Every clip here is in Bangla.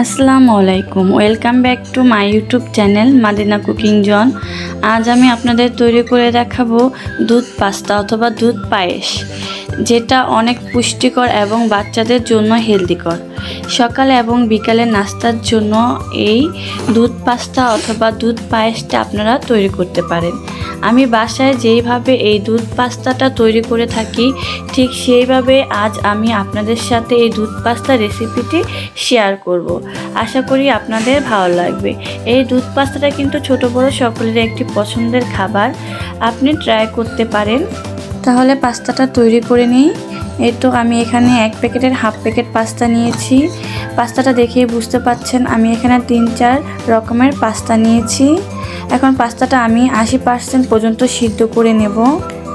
আসসালামু আলাইকুম, welcome back to my YouTube channel Madina cooking zone. আজ আমি আপনাদের তৈরি করে দেখাবো দুধ পাস্তা অথবা দুধ পায়েস, যেটা অনেক পুষ্টিকর এবং বাচ্চাদের জন্য হেলদিকর। সকালে এবং বিকালে নাস্তার জন্য এই দুধ পাস্তা অথবা দুধ পায়েসটা আপনারা তৈরি করতে পারেন। আমি বাসায় যেইভাবে এই দুধ পাস্তাটা তৈরি করে থাকি ঠিক সেইভাবে আজ আমি আপনাদের সাথে এই দুধ পাস্তা রেসিপিটি শেয়ার করব। আশা করি আপনাদের ভালো লাগবে। এই দুধ পাস্তাটা কিন্তু ছোট বড় সকলের একটি পছন্দের খাবার, আপনি ট্রাই করতে পারেন। তাহলে পাস্তাটা তৈরি করে নিই। এই তো আমি এখানে 1 প্যাকেটের হাফ প্যাকেট পাস্তা নিয়েছি। পাস্তাটা দেখেই বুঝতে পাচ্ছেন আমি এখানে 3-4 রকমের পাস্তা নিয়েছি। এখন পাস্তাটা আমি 80% পর্যন্ত সিদ্ধ করে নেব।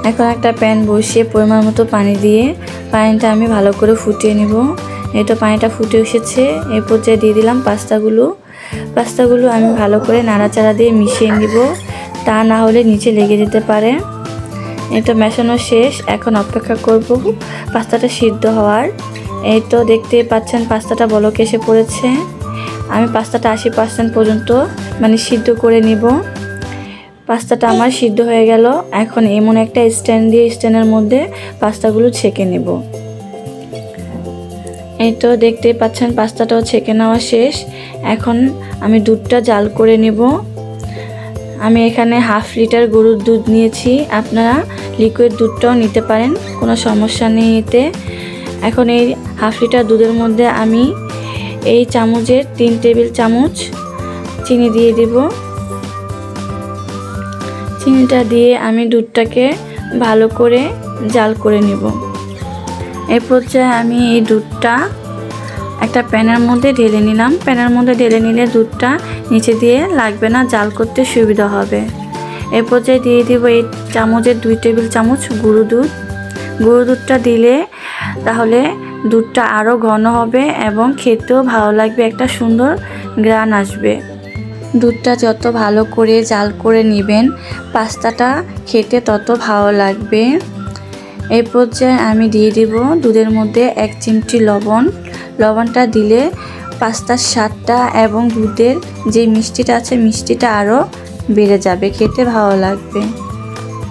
এখন একটা প্যান বসিয়ে পরিমাণ মতো পানি দিয়ে পানিটা আমি ভালো করে ফুটিয়ে নেব। এই তো পানিটা ফুটে এসেছে, এই পর্যায়ে দিয়ে দিলাম পাস্তাগুলো আমি ভালো করে নাড়াচাড়া দিয়ে মিশিয়ে নিব, তা না হলে নিচে লেগে যেতে পারে। এটা মেশানো শেষ, এখন অপেক্ষা করব পাস্তাটা সিদ্ধ হওয়ার। এই তো দেখতেই পাচ্ছেন পাস্তাটা বলক এসে পড়েছে। আমি পাস্তাটা 80% পর্যন্ত সিদ্ধ করে নিব। পাস্তাটা আমার সিদ্ধ হয়ে গেল। এখন এমন একটা স্ট্যান্ড দিয়ে স্ট্যান্ডের মধ্যে পাস্তাগুলো ছেঁকে নেব। এই তো দেখতেই পাচ্ছেন পাস্তাটাও ছেঁকে নেওয়া শেষ। এখন আমি দুধটা জাল করে নেব। আমি এখানে 1/2 লিটার গরুর দুধ নিয়েছি, আপনারা লিকুইড দুধটাও নিতে পারেন, কোনো সমস্যা নেই এতে। এখন এই 1/2 লিটার দুধের মধ্যে আমি এই চামচের 3 টেবিল চামচ চিনি দিয়ে দিব। চিনিটা দিয়ে আমি দুধটাকে ভালো করে জাল করে নেব। এই পর্যায়ে আমি এই দুধটা একটা প্যানের মধ্যে ঢেলে নিলাম। প্যানের মধ্যে ঢেলে নিলে দুধটা নিচে দিয়ে লাগবে না, জাল করতে সুবিধা হবে। এই পর্যায়ে দিয়ে দিব এই চামচের 2 টেবিল চামচ গুঁড়ো দুধটা দিলে তাহলে দুধটা আরও ঘন হবে এবং খেতেও ভালো লাগবে, একটা সুন্দর গ্রান আসবে। দুধটা যত ভালো করে জাল করে নেবেন পাস্তাটা খেতে তত ভালো লাগবে। এই পর্যায়ে আমি দিয়ে দিব দুধের মধ্যে 1 চিমটি লবণটা দিলে পাস্তার স্বাদটা এবং দুধের যে মিষ্টিটা আছে মিষ্টিটা আরও বেড়ে যাবে, খেতে ভালো লাগবে।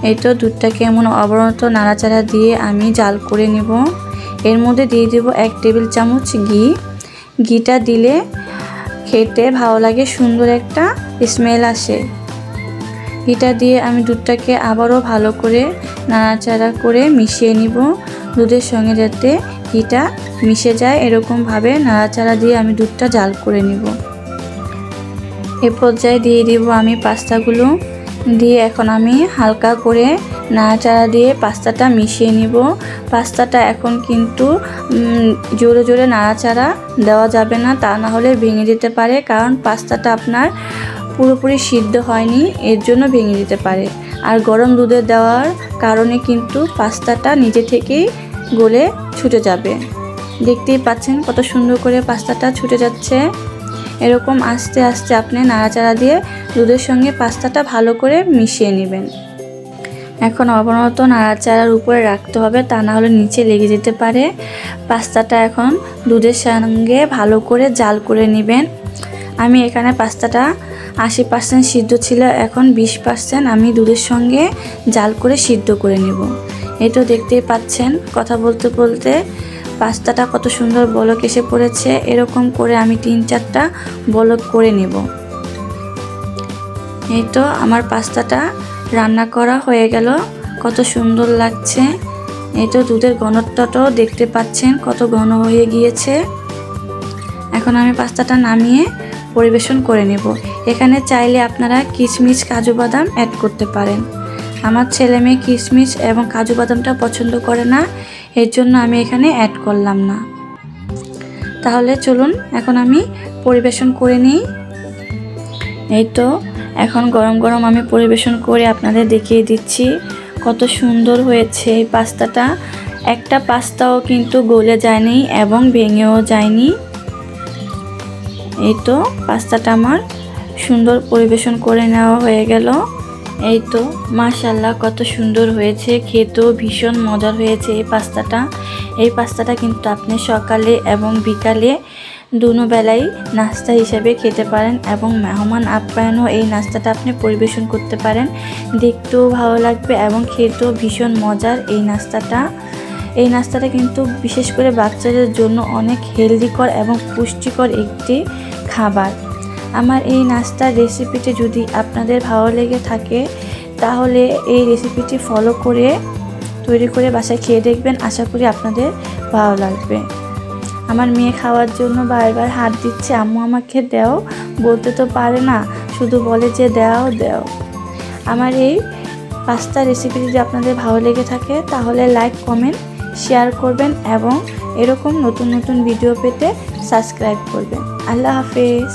এই তো দুধটাকে এমন অবরত নাড়াচাড়া দিয়ে আমি জাল করে নেব। এর মধ্যে দিয়ে দেব 1 টেবিল চামচ ঘিটা দিলে খেতে ভালো লাগে, সুন্দর একটা স্মেল আসে। ঘিটা দিয়ে আমি দুধটাকে আবারও ভালো করে নাড়াচাড়া করে মিশিয়ে নিব, দুধের সঙ্গে যাতে ঘিটা মিশে যায় এরকমভাবে নাড়াচাড়া দিয়ে আমি দুধটা জাল করে নিব। এ পর্যায়ে দিয়ে দিব আমি পাস্তাগুলো দিয়ে এখন আমি হালকা করে নাড়াচাড়া দিয়ে পাস্তাটা মিশিয়ে নিব। পাস্তাটা এখন কিন্তু জোরে জোরে নাড়াচাড়া দেওয়া যাবে না, তা না হলে ভেঙে যেতে পারে, কারণ পাস্তাটা আপনার পুরোপুরি সিদ্ধ হয়নি, এর জন্য ভেঙে যেতে পারে। আর গরম দুধে দেওয়ার কারণে কিন্তু পাস্তাটা নিজে থেকেই গলে ছুটে যাবে। দেখতেই পাচ্ছেন কত সুন্দর করে পাস্তাটা ছুটে যাচ্ছে। এরকম আস্তে আস্তে আপনি নাড়াচাড়া দিয়ে দুধের সঙ্গে পাস্তাটা ভালো করে মিশিয়ে নেবেন। এখন অবনত নাড়াচাড়ার উপরে রাখতে হবে, তা না হলে নিচে লেগে যেতে পারে। পাস্তাটা এখন দুধের সঙ্গে ভালো করে জাল করে নেবেন। আমি এখানে পাস্তাটা 80% সিদ্ধ ছিল, এখন 20% আমি দুধের সঙ্গে জাল করে সিদ্ধ করে নেব। এই তো দেখতেই পাচ্ছেন কথা বলতে বলতে পাস্তাটা কত সুন্দর বলক এসে পড়েছে। এরকম করে আমি 3-4টা বলক করে নেব। এই তো আমার পাস্তাটা রান্না করা হয়ে গেল, কত সুন্দর লাগছে। এই তো দুধের ঘনত্বটাও দেখতে পাচ্ছেন কত ঘন হয়ে গিয়েছে। এখন আমি পাস্তাটা নামিয়ে পরিবেশন করে নেব। এখানে চাইলে আপনারা কিশমিশ কাজু বাদাম অ্যাড করতে পারেন। আমার ছেলে মেয়ে কিশমিশ এবং কাজু বাদামটা পছন্দ করে না, এর জন্য আমি এখানে অ্যাড করলাম না। তাহলে চলুন এখন আমি পরিবেশন করে নিই। এই তো এখন গরম গরম আমি পরিবেশন করে আপনাদের দেখিয়ে দিচ্ছি কত সুন্দর হয়েছে এই পাস্তাটা। একটা পাস্তাও কিন্তু গলে যায়নি এবং ভেঙেও যায়নি। এই তো পাস্তাটা আমার সুন্দর পরিবেশন করে নেওয়া হয়ে গেল। এই তো মাশাআল্লাহ কত সুন্দর হয়েছে, খেতেও ভীষণ মজার হয়েছে এই পাস্তাটা। এই পাস্তাটা কিন্তু আপনি সকালে এবং বিকালে দুনো বেলাই নাস্তা হিসেবে খেতে পারেন এবং মেহমান আপ্যায়নও এই নাস্তাটা আপনি পরিবেশন করতে পারেন। দেখতেও ভালো লাগবে এবং খেতেও ভীষণ মজার এই নাস্তাটা কিন্তু বিশেষ করে বাচ্চাদের জন্য অনেক হেলদিকর এবং পুষ্টিকর একটি খাবার। আমার এই নাস্তার রেসিপিটি যদি আপনাদের ভালো লেগে থাকে তাহলে এই রেসিপিটি ফলো করে তৈরি করে বাসায় খেয়ে দেখবেন। আশা করি আপনাদের ভালো লাগবে। আমার মেয়ে খাওয়ার জন্য বারবার হাত দিচ্ছে, আম্মু আমাকে দাও, বলতে তো পারে না, শুধু বলে যে দাও দাও। আমার এই পাস্তা রেসিপি যদি আপনাদের ভালো লেগে থাকে তাহলে লাইক, কমেন্ট, শেয়ার করবেন এবং এরকম নতুন নতুন ভিডিও পেতে সাবস্ক্রাইব করবেন। আল্লাহ হাফেজ।